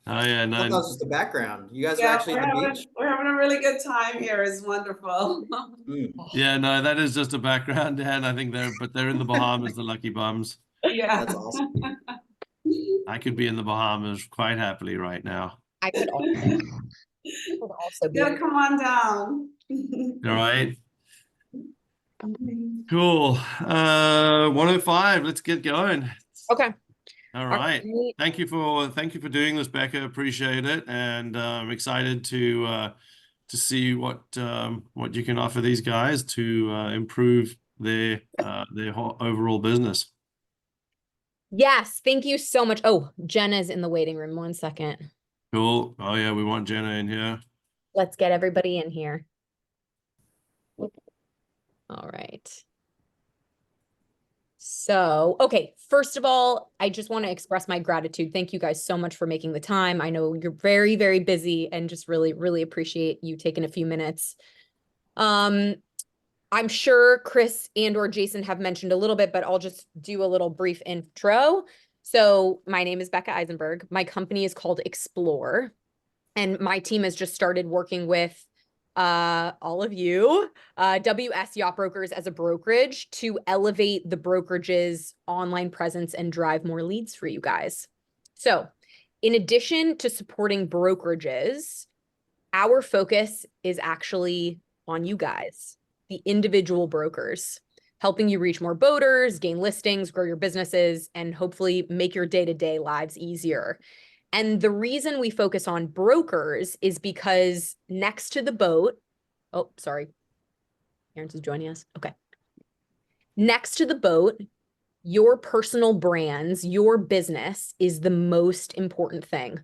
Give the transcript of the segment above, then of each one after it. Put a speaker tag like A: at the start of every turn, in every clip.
A: Oh yeah,
B: I thought that
A: no,
B: was just the background. You guys are
C: Yeah,
B: actually at the beach?
C: we're having a really good time here. It's wonderful.
B: Mm.
A: yeah, no, that is just a background, Dan. I think they're in the Bahamas, the lucky bums.
C: Yeah.
B: That's awesome.
A: I could be in the Bahamas quite happily right now.
D: I could also be.
C: Yeah, come on down.
A: All right. Cool. 105. Let's get going.
D: Okay.
A: All right. Thank you for doing this, Becca. Appreciate it, and I'm excited to see what you can offer these guys to improve their whole overall business.
D: Yes, thank you so much. Oh, Jenna's in the waiting room. 1 second.
A: Cool. Oh yeah, we want Jenna in here.
D: Let's get everybody in here. All right. So, okay, first of all, I just want to express my gratitude. Thank you guys so much for making the time. I know you're very, very busy and just really, really appreciate you taking a few minutes. I'm sure Chris and or Jason have mentioned a little bit, but I'll just do a little brief intro. So my name is Becca Eisenberg. My company is called Explore, and my team has just started working with all of you, WS Yacht Brokers as a brokerage to elevate the brokerage's online presence and drive more leads for you guys. So in addition to supporting brokerages, our focus is actually on you guys, the individual brokers, helping you reach more boaters, gain listings, grow your businesses, and hopefully make your day-to-day lives easier. And the reason we focus on brokers is because next to the boat, oh, sorry, Aaron's is joining us. Okay. Next to the boat, your personal brands, your business is the most important thing.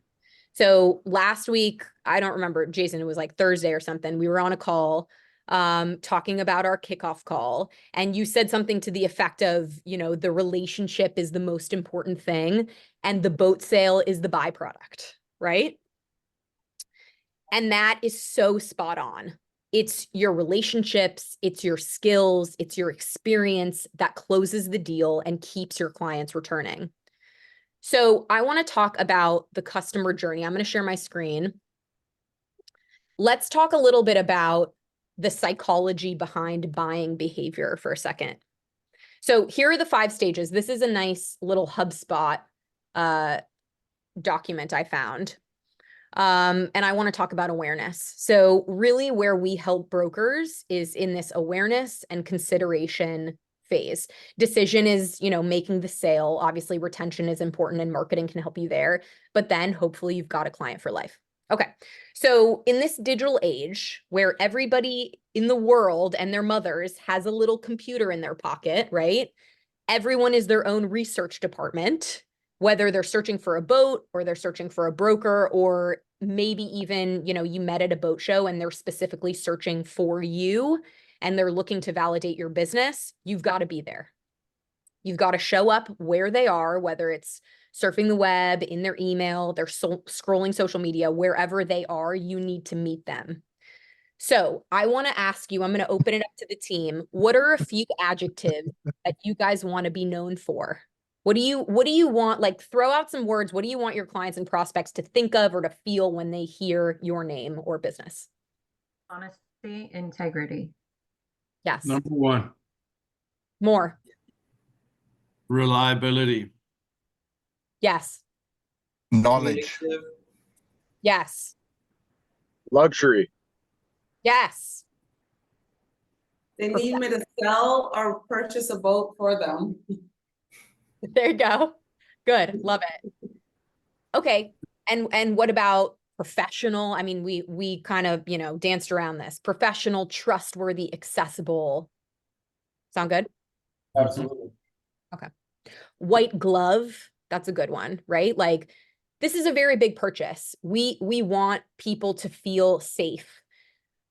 D: So last week, I don't remember, Jason, it was like Thursday or something. We were on a call talking about our kickoff call. And you said something to the effect of, you know, the relationship is the most important thing and the boat sale is the byproduct, right? And that is so spot on. It's your relationships, it's your skills, it's your experience that closes the deal and keeps your clients returning. So I want to talk about the customer journey. I'm going to share my screen. Let's talk a little bit about the psychology behind buying behavior for a second. So here are the 5 stages. This is a nice little HubSpot document I found. And I want to talk about awareness. So really where we help brokers is in this awareness and consideration phase. Decision is, you know, making the sale. Obviously, retention is important and marketing can help you there. But then hopefully you've got a client for life. Okay. So in this digital age where everybody in the world and their mothers has a little computer in their pocket, right? Everyone is their own research department, whether they're searching for a boat or they're searching for a broker, or maybe even, you know, you met at a boat show and they're specifically searching for you and they're looking to validate your business. You've got to be there. You've got to show up where they are, whether it's surfing the web, in their email, they're scrolling social media, wherever they are, you need to meet them. So I want to ask you, I'm going to open it up to the team. What are a few adjectives that you guys want to be known for? What do you want? Like, throw out some words. What do you want your clients and prospects to think of or to feel when they hear your name or business?
E: Honesty, integrity.
D: Yes.
A: Number 1.
D: More.
A: Reliability.
D: Yes.
F: Knowledge.
D: Yes.
F: Luxury.
D: Yes.
C: They need me to sell or purchase a boat for them.
D: There you go. Good. Love it. Okay. And what about professional? I mean, we kind of, you know, danced around this. Professional, trustworthy, accessible. Sound good?
B: Absolutely.
D: Okay. White glove. That's a good one, right? Like, this is a very big purchase. We want people to feel safe.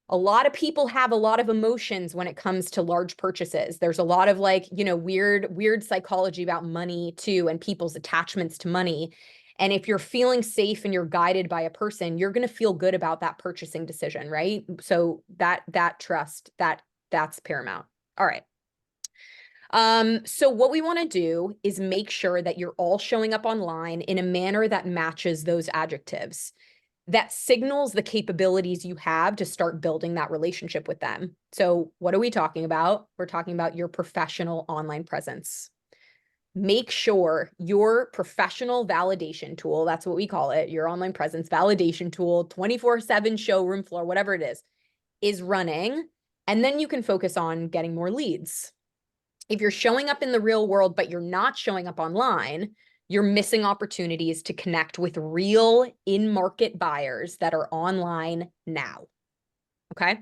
D: A lot of people have a lot of emotions when it comes to large purchases. There's a lot of, like, you know, weird psychology about money too, and people's attachments to money. And if you're feeling safe and you're guided by a person, you're going to feel good about that purchasing decision, right? So that trust, that's paramount. All right. So what we want to do is make sure that you're all showing up online in a manner that matches those adjectives, that signals the capabilities you have to start building that relationship with them. So what are we talking about? We're talking about your professional online presence. Make sure your professional validation tool, that's what we call it, your online presence validation tool, 24/7 showroom floor, whatever it is running. And then you can focus on getting more leads. If you're showing up in the real world, but you're not showing up online, you're missing opportunities to connect with real in-market buyers that are online now. Okay.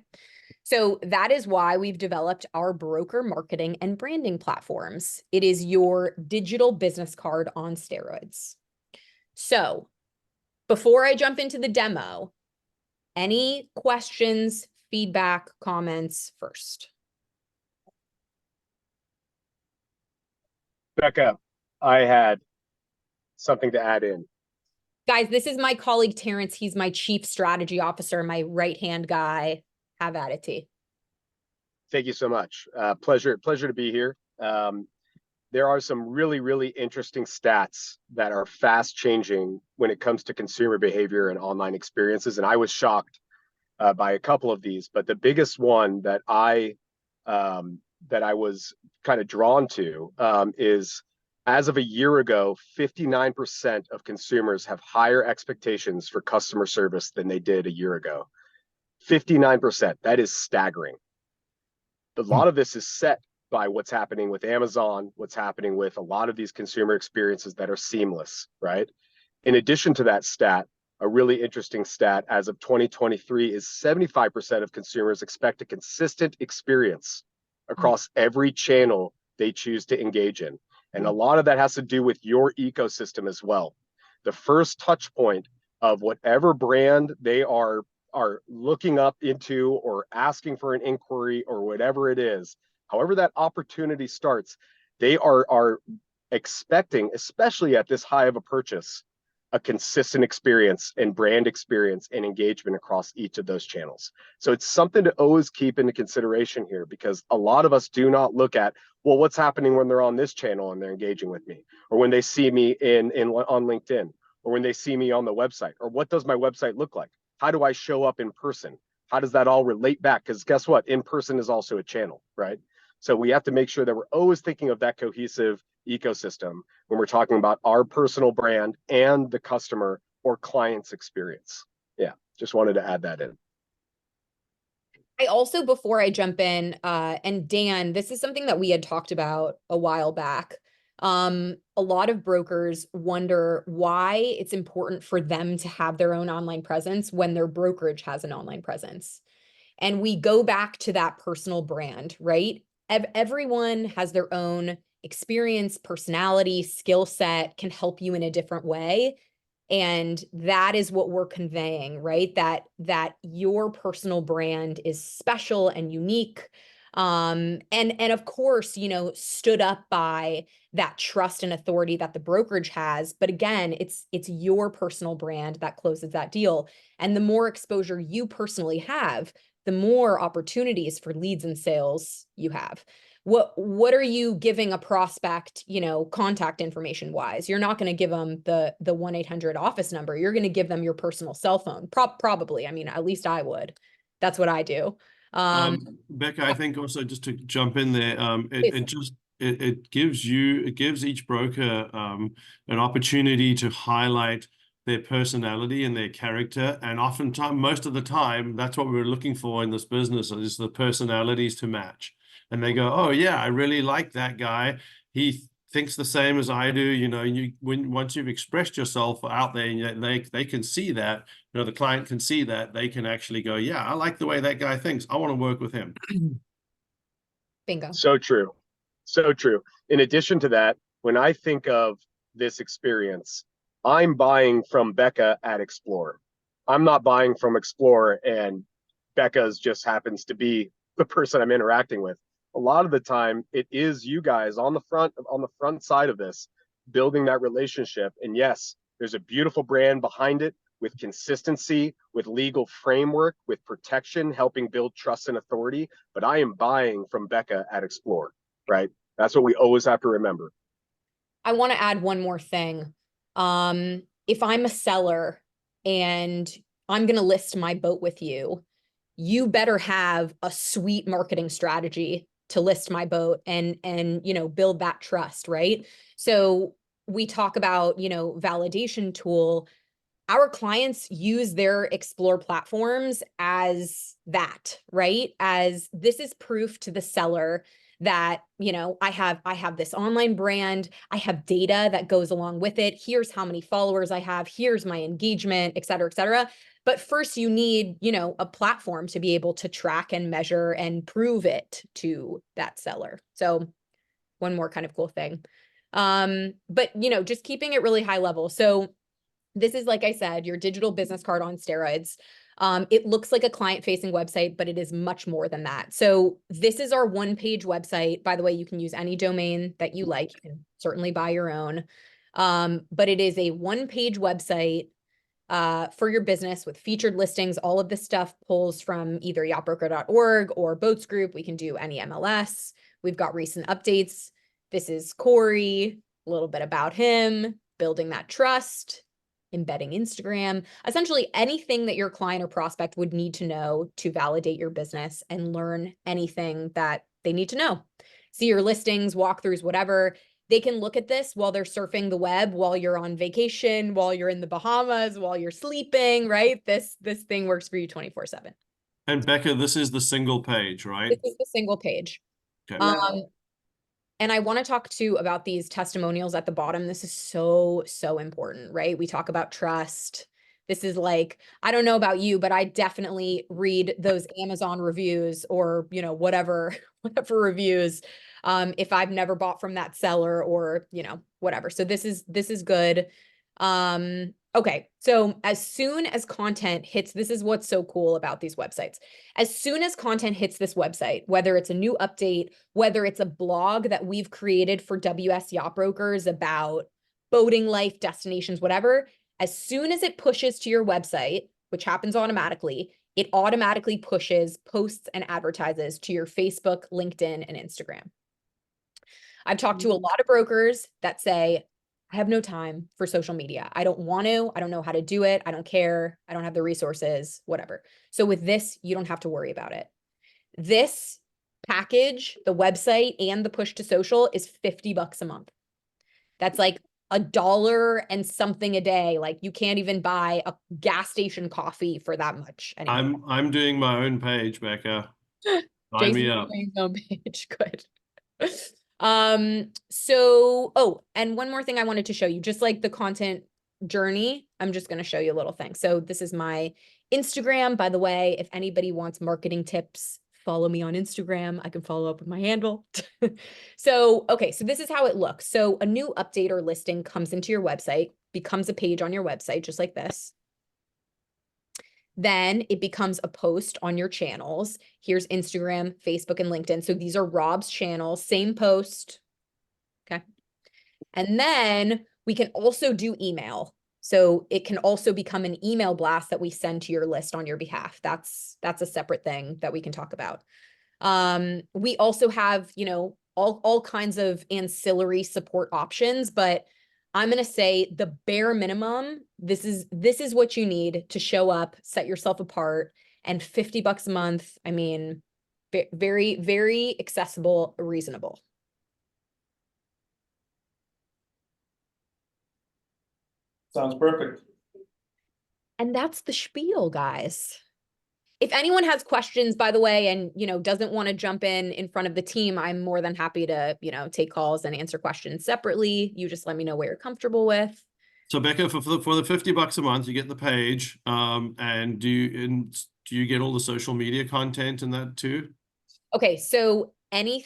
D: So that is why we've developed our broker marketing and branding platforms. It is your digital business card on steroids. So before I jump into the demo, any questions, feedback, comments first?
G: Becca, I had something to add in.
D: Guys, this is my colleague Terrence. He's my chief strategy officer, my right-hand guy. Have at it, T.
G: Thank you so much. Pleasure to be here. There are some really interesting stats that are fast changing when it comes to consumer behavior and online experiences. And I was shocked by a couple of these, but the biggest one that I was kind of drawn to is, as of a year ago, 59% of consumers have higher expectations for customer service than they did a year ago. 59%. That is staggering. A lot of this is set by what's happening with Amazon, what's happening with a lot of these consumer experiences that are seamless, right? In addition to that stat, a really interesting stat as of 2023 is 75% of consumers expect a consistent experience across every channel they choose to engage in. And a lot of that has to do with your ecosystem as well. The first touch point of whatever brand they are looking up into or asking for an inquiry or whatever it is, however that opportunity starts, they are expecting, especially at this high of a purchase, a consistent experience and brand experience and engagement across each of those channels. So it's something to always keep into consideration here, because a lot of us do not look at, well, what's happening when they're on this channel and they're engaging with me, or when they see me on LinkedIn, or when they see me on the website, or what does my website look like? How do I show up in person? How does that all relate back? Because guess what? In person is also a channel, right? So we have to make sure that we're always thinking of that cohesive ecosystem when we're talking about our personal brand and the customer or client's experience. Yeah, just wanted to add that in.
D: I also, before I jump in, and Dan, this is something that we had talked about a while back. A lot of brokers wonder why it's important for them to have their own online presence when their brokerage has an online presence. And we go back to that personal brand, right? Everyone has their own experience, personality, skill set, can help you in a different way. And that is what we're conveying, right? That your personal brand is special and unique. And of course, stood up by that trust and authority that the brokerage has. But again, it's your personal brand that closes that deal. And the more exposure you personally have, the more opportunities for leads and sales you have. What are you giving a prospect, contact information wise? You're not going to give them the 1-800 office number. You're going to give them your personal cell phone. Probably. I mean, at least I would. That's what I do.
A: Becca, I think also, just to jump in there, it gives each broker an opportunity to highlight their personality and their character. And oftentimes, most of the time, that's what we're looking for in this business, is the personalities to match. And they go, oh yeah, I really like that guy. He thinks the same as I do. Once you've expressed yourself out there, and they can see that, the client can see that, they can actually go, yeah, I like the way that guy thinks. I want to work with him.
D: Bingo.
G: So true. So true. In addition to that, when I think of this experience, I'm buying from Becca at Explore. I'm not buying from Explore and Becca's just happens to be the person I'm interacting with. A lot of the time, it is you guys on the front side of this, building that relationship. And yes, there's a beautiful brand behind it, with consistency, with legal framework, with protection, helping build trust and authority. But I am buying from Becca at Explore, right? That's what we always have to remember.
D: I want to add one more thing. If I'm a seller and I'm going to list my boat with you, you better have a sweet marketing strategy to list my boat and you know, build that trust, right? So we talk about, you know, validation tool. Our clients use their Explore platforms as that, right? As this is proof to the seller that, you know, I have this online brand, I have data that goes along with it. Here's how many followers I have, here's my engagement, et cetera, et cetera. But first you need, you know, a platform to be able to track and measure and prove it to that seller. So one more kind of cool thing. But you know, just keeping it really high level. So this is, like I said, your digital business card on steroids. It looks like a client-facing website, but it is much more than that. So this is our one-page website. By the way, you can use any domain that you like. You can certainly buy your own. But it is a one-page website for your business with featured listings. All of this stuff pulls from either yachtbroker.org or Boats Group. We can do any MLS. We've got recent updates. This is Corey, a little bit about him, building that trust, embedding Instagram, essentially anything that your client or prospect would need to know to validate your business and learn anything that they need to know. See your listings, walkthroughs, whatever. They can look at this while they're surfing the web, while you're on vacation, while you're in the Bahamas, while you're sleeping, right? This thing works for you 24/7.
A: And Becca, this is the single page, right?
D: This is the single page.
A: Okay.
D: And I want to talk too about these testimonials at the bottom. This is so, so important, right? We talk about trust. This is like, I don't know about you, but I definitely read those Amazon reviews or, you know, whatever reviews, if I've never bought from that seller or, you know, whatever. So this is good. Okay. So as soon as content hits, this is what's so cool about these websites. As soon as content hits this website, whether it's a new update, whether it's a blog that we've created for WS Yacht Brokers about boating life, destinations, whatever, as soon as it pushes to your website, which happens automatically, it automatically pushes posts and advertises to your Facebook, LinkedIn, and Instagram. I've talked to a lot of brokers that say, I have no time for social media. I don't want to, I don't know how to do it. I don't care. I don't have the resources, whatever. So with this, you don't have to worry about it. This package, the website and the push to social is $50 a month. That's like $1 and something a day. Like you can't even buy a gas station coffee for that much anymore.
A: I'm doing my own page, Becca. Sign
D: Jason's
A: me up.
D: doing his own page. Good. Oh, and one more thing I wanted to show you, just like the content journey, I'm just going to show you a little thing. So this is my Instagram, by the way. If anybody wants marketing tips, follow me on Instagram. I can follow up with my handle. So, okay, so this is how it looks. So a new update or listing comes into your website, becomes a page on your website, just like this. Then it becomes a post on your channels. Here's Instagram, Facebook, and LinkedIn. So these are Rob's channels, same post. Okay. And then we can also do email. So it can also become an email blast that we send to your list on your behalf. That's a separate thing that we can talk about. We also have, you know, all kinds of ancillary support options, but I'm going to say the bare minimum, this is what you need to show up, set yourself apart, and $50 a month. I mean, very, very accessible, reasonable.
B: Sounds perfect.
D: And that's the spiel, guys. If anyone has questions, by the way, and, you know, doesn't want to jump in front of the team, I'm more than happy to, you know, take calls and answer questions separately. You just let me know what you're comfortable with.
A: So Becca, for the $50 a month, you get the page. And do you get all the social media content in that too?
D: Okay, so any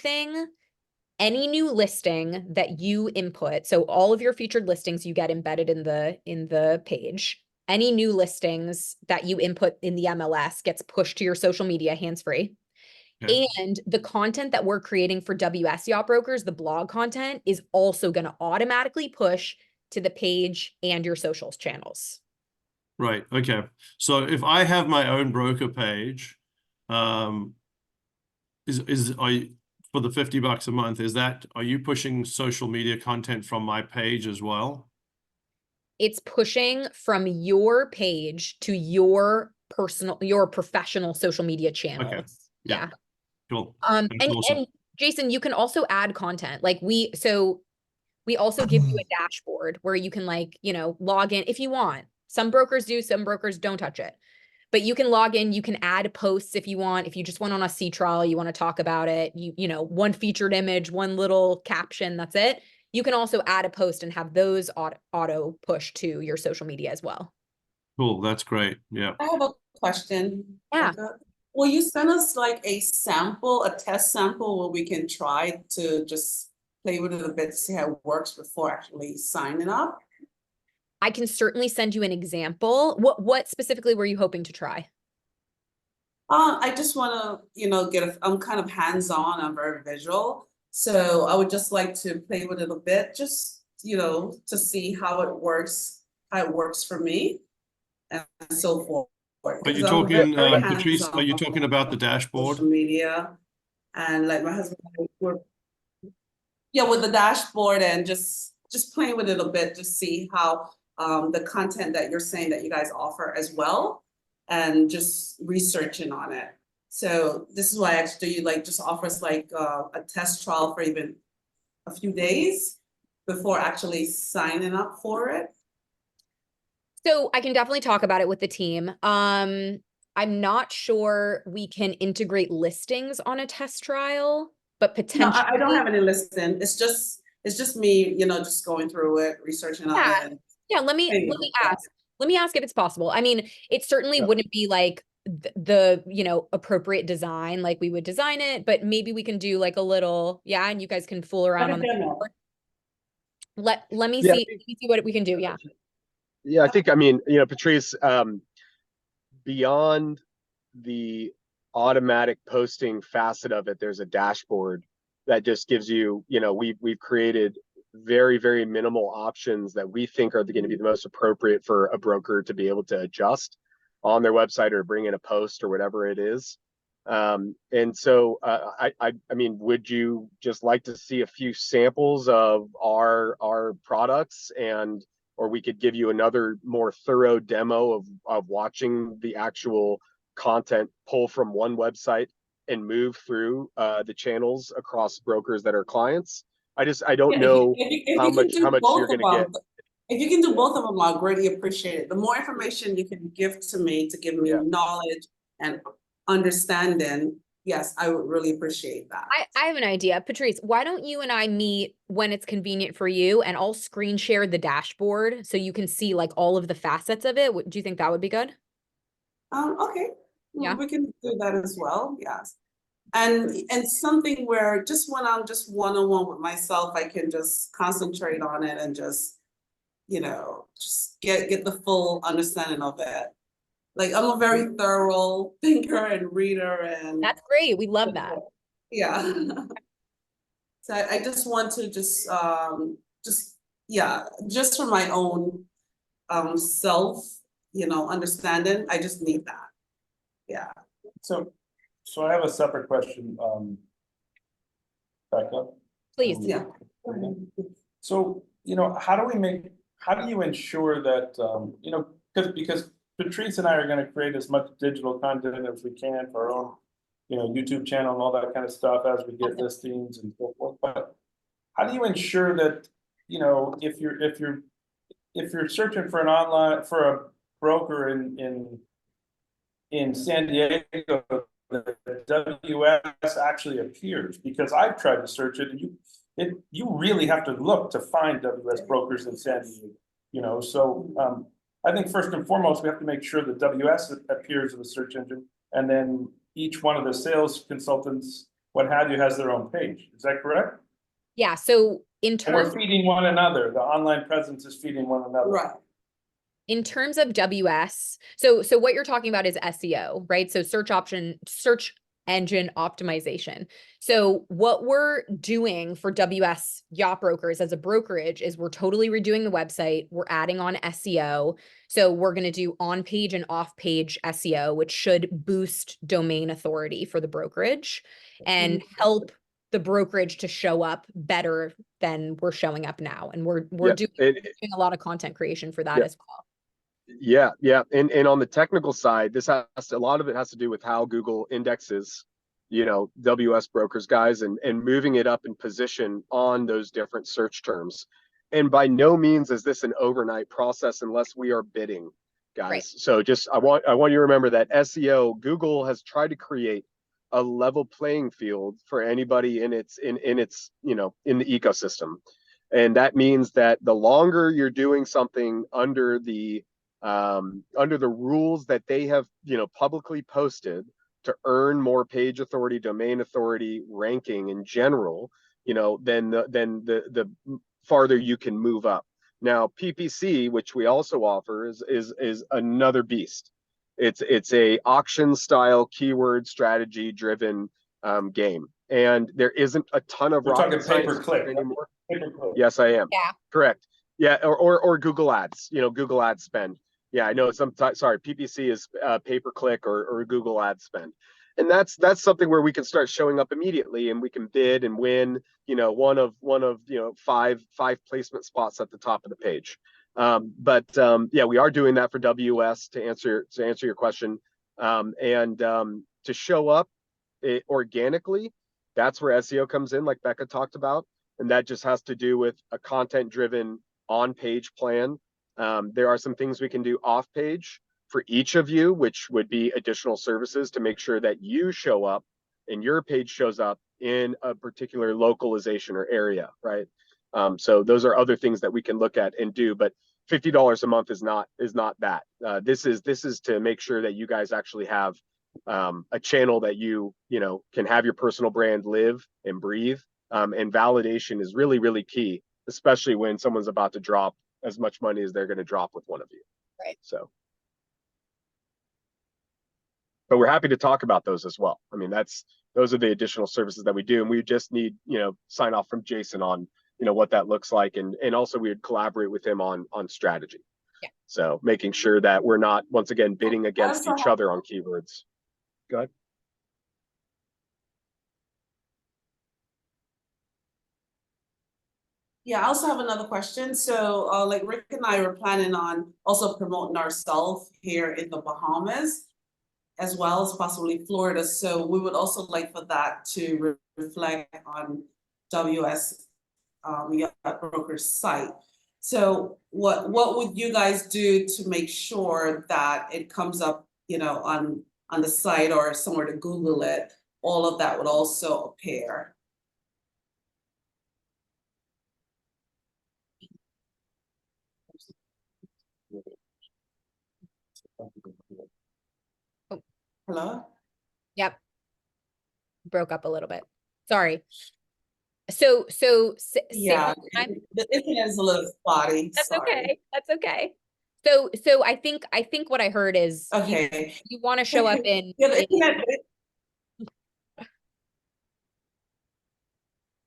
D: new listing that you input, so all of your featured listings you get embedded in the page. Any new listings that you input in the MLS gets pushed to your social media hands-free.
A: Okay.
D: And the content that we're creating for WS Yacht Brokers, the blog content, is also going to automatically push to the page and your socials channels.
A: Right. Okay. So if I have my own broker page, for the $50 a month, are you pushing social media content from my page as well?
D: It's pushing from your page to your professional social media channels.
A: Yeah.
D: Yeah.
A: Cool.
D: And
A: That's awesome.
D: and Jason, you can also add content. Like we also give you a dashboard where you can log in if you want. Some brokers do, some brokers don't touch it. But you can log in, you can add posts if you want. If you just went on a sea trial, you want to talk about it, one featured image, one little caption, that's it. You can also add a post and have those auto push to your social media as well.
A: Cool. That's great. Yeah.
C: I have a question.
D: Yeah.
C: Becca. Will you send us like a test sample where we can try to just play with it a bit to see how it works before actually signing up?
D: I can certainly send you an example. What specifically were you hoping to try?
C: I just want to, I'm kind of hands-on, I'm very visual. So I would just like to play with it a bit, just, to see how it works for me and so forth.
A: Are you
C: 'Cause I'm
A: talking,
C: very
A: Patrice, are you talking about the dashboard?
C: social media, and like my husband, with the dashboard and just playing with it a bit to see how the content that you're saying that you guys offer as well, and just researching on it. So this is why I asked, do you just offer us a test trial for even a few days before actually signing up for it?
D: So I can definitely talk about it with the team. I'm not sure we can integrate listings on a test trial, but
C: No,
D: potentially.
C: I don't have any listing. It's just me, just going through it, researching on
D: Yeah.
C: it.
D: Yeah, let me ask. Let me ask if it's possible. I mean, it certainly
G: Yeah.
D: wouldn't be like the appropriate design, like we would design it, but maybe we can do like a little, and you guys can fool around on the board. Let me
G: Yeah,
D: see what we can do. Yeah.
G: Yeah, I think, Patrice, beyond the automatic posting facet of it, there's a dashboard that just gives you, we've created very, very minimal options that we think are going to be the most appropriate for a broker to be able to adjust on their website or bring in a post or whatever it is. And so, I mean, would you just like to see a few samples of our products, or we could give you another more thorough demo of watching the actual content pull from one website and move through the channels across brokers that are clients? I don't know how much you're going to get.
C: If you can do both of them, I'll greatly appreciate it. The more information you can give to me to give me knowledge and understanding, yes, I would really appreciate that.
D: I have an idea. Patrice, why don't you and I meet when it's convenient for you, and I'll screen share the dashboard so you can see like all of the facets of it. Do you think that would be good?
C: Okay.
D: Yeah.
C: We can do that as well, yes. And something where just when I'm just one-on-one with myself, I can just concentrate on it and just get the full understanding of it. Like, I'm a very thorough thinker and reader, and
D: That's great. We love that.
C: yeah. So I just want to just for my own self, understanding. I just need that. Yeah.
B: So I have a separate question, Becca.
D: Please.
C: Yeah.
B: So, how do you ensure that, because Patrice and I are going to create as much digital content as we can for our own, YouTube channel and all that kind of stuff as we get listings and so forth. But how do you ensure that, if you're searching for a broker in San Diego, the WS actually appears? Because I've tried to search it, and you really have to look to find WS brokers in San Diego. So I think first and foremost, we have to make sure that WS appears in the search engine, and then each one of the sales consultants, what have you, has their own page. Is that correct?
D: Yeah. So in
B: And we're
D: terms
B: feeding one another. The online presence is feeding one another.
C: Right.
D: in terms of WS, so what you're talking about is SEO, right? So search engine optimization. So what we're doing for WS Yacht Brokers as a brokerage is we're totally redoing the website. We're adding on SEO. So we're going to do on-page and off-page SEO, which should boost domain authority for the brokerage and help the brokerage to show up better than we're showing up now. And we're
G: Yeah,
D: doing a lot of content creation for that
G: Yeah.
D: as well.
G: Yeah, yeah. And on the technical side, a lot of it has to do with how Google indexes, WS brokers guys, and moving it up in position on those different search terms. And by no means is this an overnight process unless we are bidding, guys.
D: Right.
G: So I want you to remember that SEO, Google has tried to create a level playing field for anybody in the ecosystem. And that means that the longer you're doing something under the rules that they have, publicly posted to earn more page authority, domain authority, ranking in general, then the farther you can move up. Now, PPC, which we also offer, is another beast. It's a auction style keyword strategy driven game, and there isn't a ton of
B: We're talking
G: rocket science
B: pay-per-click
G: anymore.
B: Pay-per-click.
G: Yes, I am.
D: Yeah.
G: Correct. Yeah, or Google Ads. Google Ad spend. Yeah, I know. PPC is pay-per-click or Google Ad spend, and that's something where we can start showing up immediately, and we can bid and win. One of five placement spots at the top of the page. Yeah, we are doing that for WS to answer your question, and to show up organically. That's where SEO comes in, like Becca talked about, and that just has to do with a content-driven on-page plan. There are some things we can do off-page for each of you, which would be additional services to make sure that you show up and your page shows up in a particular localization or area, right? So those are other things that we can look at and do, but $50 a month is not that. This is to make sure that you guys actually have a channel that you can have your personal brand live and breathe. And validation is really, really key, especially when someone's about to drop as much money as they're going to drop with one of you.
D: Right.
G: So, but we're happy to talk about those as well. I mean, those are the additional services that we do, and we just need sign off from Jason on what that looks like, and also we would collaborate with him on strategy.
D: Yeah.
G: So making sure that we're not once again bidding against each other on keywords. Go ahead.
C: Yeah, I also have another question. So like Rick and I were planning on also promoting ourselves here in the Bahamas, as well as possibly Florida. So we would also like for that to reflect on WS Yacht Broker's site. So what would you guys do to make sure that it comes up, on the site or somewhere to Google it? All of that would also appear. Hello?
D: Yep. Broke up a little bit. Sorry. So
C: Yeah,
D: I'm,
C: the internet is a little spotty.
D: that's
C: sorry.
D: okay. That's okay. So I think what I heard is
C: Okay.
D: you want to show up in,
C: Yeah, the internet,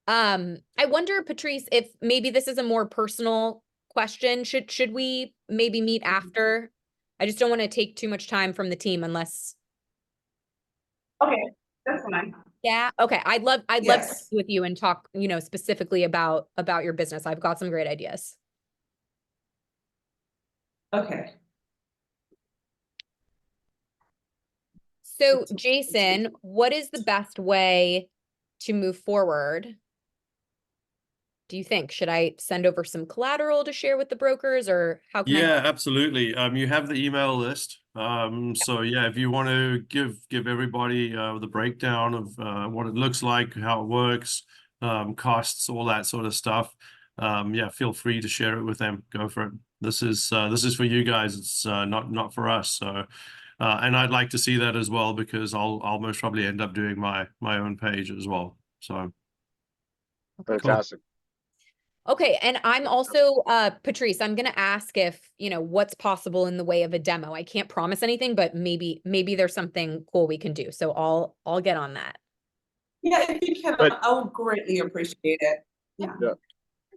D: I wonder, Patrice, if maybe this is a more personal question. Should we maybe meet after? I just don't want to take too much time from the team unless.
C: okay, that's fine.
D: Yeah. Okay. I'd love to
C: Yes.
D: meet with you and talk, specifically about your business. I've got some great ideas.
C: Okay.
D: So Jason, what is the best way to move forward? Do you think? Should I send over some collateral to share with the brokers, or how can I?
A: Yeah, absolutely. You have the email list. So yeah, if you want to give everybody the breakdown of what it looks like, how it works, costs, all that sort of stuff, yeah, feel free to share it with them. Go for it. This is for you guys. It's not for us. So, and I'd like to see that as well, because I'll most probably end up doing my own page as well. So
G: Fantastic.
D: Okay, and I'm also, Patrice, I'm gonna ask if, what's possible in the way of a demo. I can't promise anything, but maybe there's something cool we can do. So I'll get on that.
C: Yeah, if you can, I would greatly appreciate it. Yeah.
G: Yeah.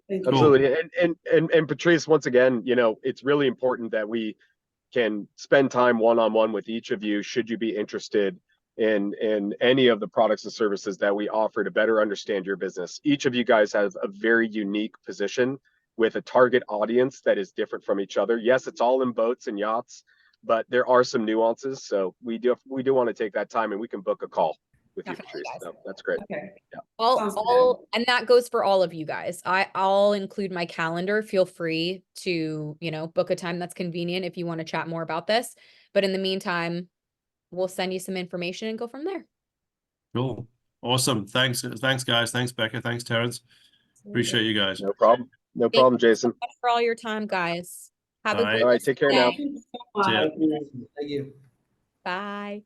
C: Thank you.
G: Absolutely. And Patrice, once again, it's really important that we can spend time one-on-one with each of you, should you be interested in any of the products and services that we offer to better understand your business. Each of you guys has a very unique position with a target audience that is different from each other. Yes, it's all in boats and yachts, but there are some nuances. So we do want to take that time, and we can book a call with you,
D: Definitely,
G: Patrice.
D: guys.
G: So that's great.
C: Okay. Sounds good.
D: And that goes for all of you guys. I'll include my calendar. Feel free to, book a time that's convenient if you want to chat more about this. But in the meantime, we'll send you some information and go from there.
A: Cool. Awesome. Thanks, guys. Thanks, Becca. Thanks, Terrence. Appreciate you guys.
G: No problem. No
D: Thank
G: problem, Jason.
D: Thanks for all your time, guys. Have a
A: Bye.
D: great
G: All right,
D: rest of
G: take care
D: your
G: now.
D: day.
C: Thank you so
A: See ya.
C: much.
B: Thank you.
D: Bye.